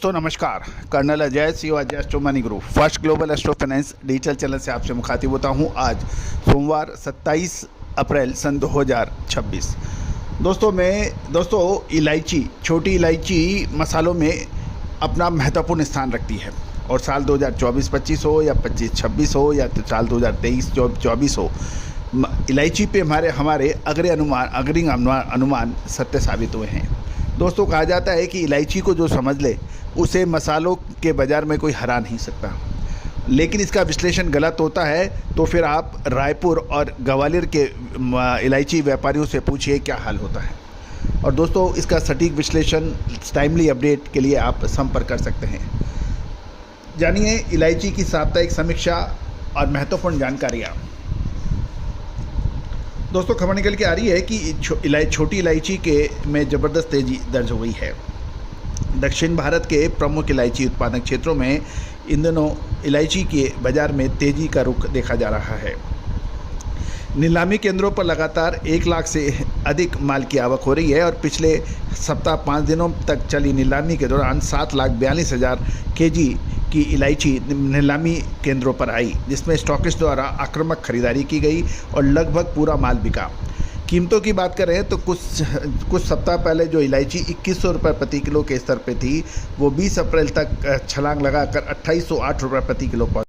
दोस्तों नमस्कार। Colonel Ajay CEO Ajay astro money group first global astro finance digital channel से आपसे मुखातिब होता हूं। आज सोमवार 27 अप्रैल सन 2026। दोस्तों इलायची, छोटी इलायची मसालों में अपना महत्वपूर्ण स्थान रखती है और साल 2024-25 हो या 25-26 हो या साल 2023-24 हो, इलायची पे हमारे अग्रिम अनुमान सत्य साबित हुए हैं। दोस्तों कहा जाता है कि इलायची को जो समझ ले उसे मसालों के बाज़ार में कोई हरा नहीं सकता, लेकिन इसका विश्लेषण गलत होता है तो फिर आप रायपुर और ग्वालियर के इलायची व्यापारियों से पूछिए क्या हाल होता है। और दोस्तों इसका सटीक विश्लेषण, टाइमली अपडेट के लिए आप संपर्क कर सकते हैं। जानिए इलायची की साप्ताहिक समीक्षा और महत्वपूर्ण जानकारियाँ। दोस्तों खबर निकल के आ रही है कि छोटी इलायची में ज़बरदस्त तेज़ी दर्ज हो गई है। दक्षिण भारत के प्रमुख इलायची उत्पादक क्षेत्रों में इन दिनों इलायची के बाज़ार में तेज़ी का रुख देखा जा रहा है। नीलामी केंद्रों पर लगातार 1 लाख से अधिक माल की आवक हो रही है और पिछले सप्ताह 5 दिनों तक चली नीलामी के दौरान 7,42,000 kg की इलायची नीलामी केंद्रों पर आई, जिसमें स्टॉकिस्ट द्वारा आक्रामक खरीदारी की गई और लगभग पूरा माल बिका। कीमतों की बात करें तो कुछ सप्ताह पहले जो इलायची 2100 रुपये प्रति किलो के स्तर पे थी, वो 20 अप्रैल तक छलांग लगाकर 2808 रुपये प्रति किलो पहुंची।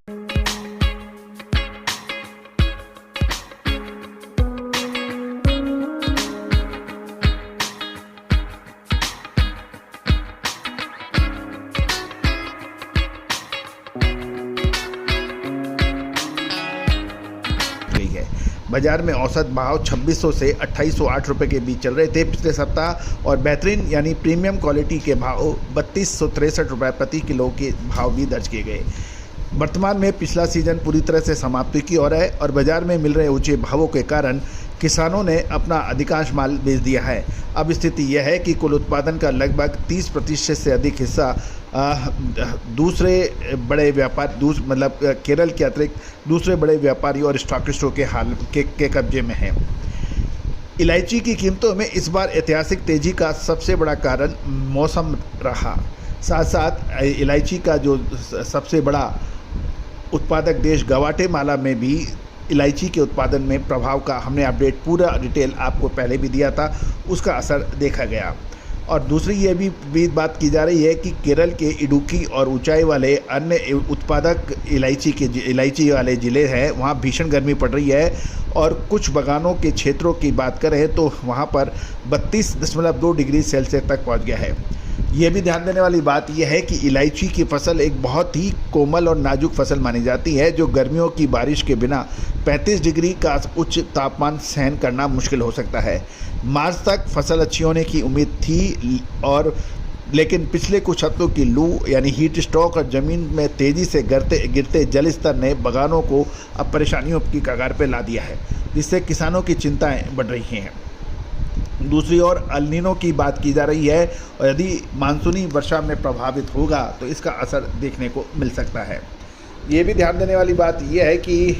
बाजार में औसत भाव 2600 से 2808 रुपये के बीच चल रहे थे पिछले सप्ताह, और बेहतरीन यानी प्रीमियम क्वालिटी के भाव 3263 रुपये प्रति किलो के भाव भी दर्ज किए गए। वर्तमान में पिछला सीजन पूरी तरह से समाप्ति की ओर है और बाजार में मिल रहे ऊंचे भावों के कारण किसानों ने अपना अधिकांश माल बेच दिया है। अब स्थिति यह है कि कुल उत्पादन का लगभग 30% से अधिक हिस्सा दूसरे बड़े मतलब केरल के अतिरिक्त दूसरे बड़े व्यापारी और स्टॉकिस्टों के कब्जे में है। इलायची की कीमतों में इस बार ऐतिहासिक तेज़ी का सबसे बड़ा कारण मौसम रहा। साथ साथ इलायची का जो सबसे बड़ा उत्पादक देश ग्वाटेमाला में भी इलायची के उत्पादन में प्रभाव का हमने अपडेट पूरा डिटेल आपको पहले भी दिया था, उसका असर देखा गया। और दूसरी ये भी बात की जा रही है कि केरल के इडुक्की और ऊंचाई वाले अन्य उत्पादक इलायची वाले ज़िले हैं, वहाँ भीषण गर्मी पड़ रही है और कुछ बागानों के क्षेत्रों की बात करें तो वहाँ पर 32.2 डिग्री सेल्सियस तक पहुँच गया है। ये भी ध्यान देने वाली बात यह है कि इलायची की फसल एक बहुत ही कोमल और नाजुक फसल मानी जाती है, जो गर्मियों की बारिश के बिना 35 डिग्री का उच्च तापमान सहन करना मुश्किल हो सकता है। मार्च तक फसल अच्छी होने की उम्मीद थी लेकिन पिछले कुछ हफ्तों की लू यानी हीट स्ट्रोक और ज़मीन में तेज़ी से गिरते जल स्तर ने बागानों को अब परेशानियों की कगार पर ला दिया है, जिससे किसानों की चिंताएँ बढ़ रही हैं। दूसरी ओर अल नीनो की बात की जा रही है और यदि मानसूनी वर्षा में प्रभावित होगा तो इसका असर देखने को मिल सकता है। ये भी ध्यान देने वाली बात यह है कि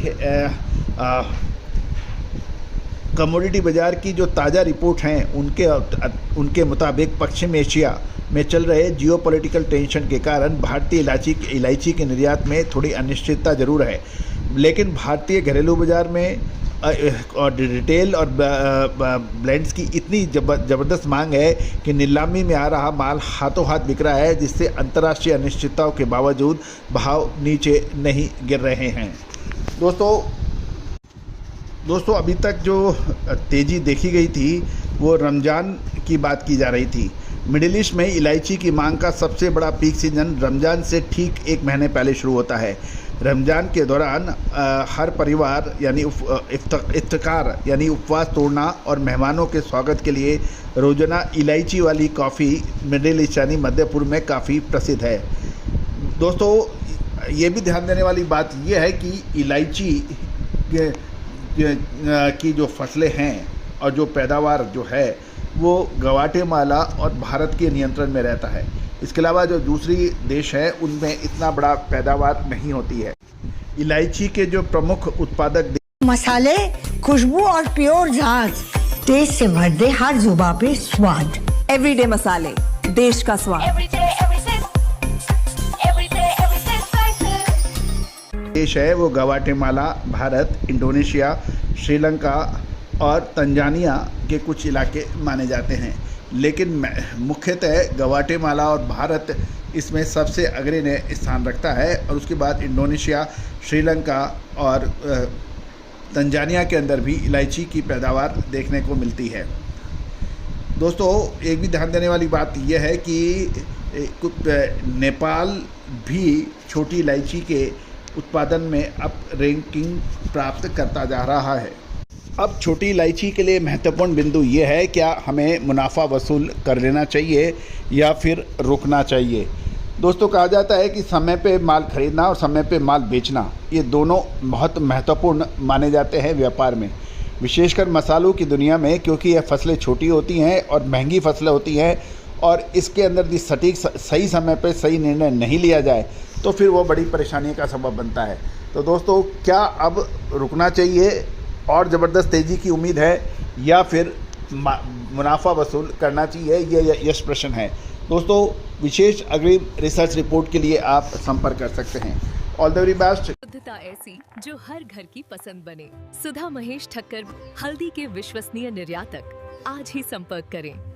कमोडिटी बाज़ार की जो ताज़ा रिपोर्ट हैं उनके मुताबिक पश्चिम एशिया में चल रहे जियोपॉलिटिकल टेंशन के कारण भारतीय इलायची के निर्यात में थोड़ी अनिश्चितता जरूर है, लेकिन भारतीय घरेलू बाज़ार में और रिटेल और ब्लेंड्स की इतनी ज़बरदस्त मांग है कि नीलामी में आ रहा माल हाथों हाथ बिक रहा है, जिससे अंतर्राष्ट्रीय अनिश्चितताओं के बावजूद भाव नीचे नहीं गिर रहे हैं। दोस्तों अभी तक जो तेज़ी देखी गई थी वो रमज़ान की बात की जा रही थी। मिडिल ईस्ट में इलायची की मांग का सबसे बड़ा पीक सीजन रमज़ान से ठीक 1 महीने पहले शुरू होता है। रमज़ान के दौरान हर परिवार यानी इफ्तार यानी उपवास तोड़ना और मेहमानों के स्वागत के लिए रोजाना इलायची वाली कॉफ़ी मिडिल ईस्ट यानी मध्य पूर्व में काफ़ी प्रसिद्ध है। दोस्तों ये भी ध्यान देने वाली बात यह है कि इलायची की जो फसलें हैं और जो पैदावार जो है वो ग्वाटेमाला और भारत के नियंत्रण में रहता है। इसके अलावा जो दूसरी देश है उनमें इतना बड़ा पैदावार नहीं होती है। इलायची के जो प्रमुख उत्पादक मसाले, खुशबू और प्योर झाग टेस्ट से भर दे हर जुबां पे स्वाद। एवरीडे मसाले, देश का स्वाद। देश है वो ग्वाटेमाला, भारत, इंडोनेशिया, श्रीलंका और तंजानिया के कुछ इलाके माने जाते हैं, लेकिन मुख्यतः ग्वाटेमाला और भारत इसमें सबसे अग्रणी स्थान रखता है और उसके बाद इंडोनेशिया, श्रीलंका और तंजानिया के अंदर भी इलायची की पैदावार देखने को मिलती है। दोस्तों, एक भी ध्यान देने वाली बात यह है कि नेपाल भी छोटी इलायची के उत्पादन में अब रैंकिंग प्राप्त करता जा रहा है। अब छोटी इलायची के लिए महत्वपूर्ण बिंदु ये है, क्या हमें मुनाफा वसूल कर लेना चाहिए या फिर रुकना चाहिए। दोस्तों, कहा जाता है कि समय पे माल खरीदना और समय पे माल बेचना, ये दोनों बहुत महत्वपूर्ण माने जाते हैं व्यापार में, विशेषकर मसालों की दुनिया में, क्योंकि यह फसलें छोटी होती हैं और महंगी फसलें होती हैं और इसके अंदर यदि सटीक सही समय पे सही निर्णय नहीं लिया जाए तो फिर वो बड़ी परेशानी का सबब बनता है। तो दोस्तों, क्या अब रुकना चाहिए और ज़बरदस्त तेज़ी की उम्मीद है या फिर मुनाफा वसूल करना चाहिए, ये यश प्रश्न है। दोस्तों, विशेष अग्रिम रिसर्च रिपोर्ट के लिए आप संपर्क कर सकते हैं। All the very best. शुद्धता ऐसी जो हर घर की पसंद बने। सुधा महेश ठक्कर, हल्दी के विश्वसनीय निर्यातक। आज ही संपर्क करें।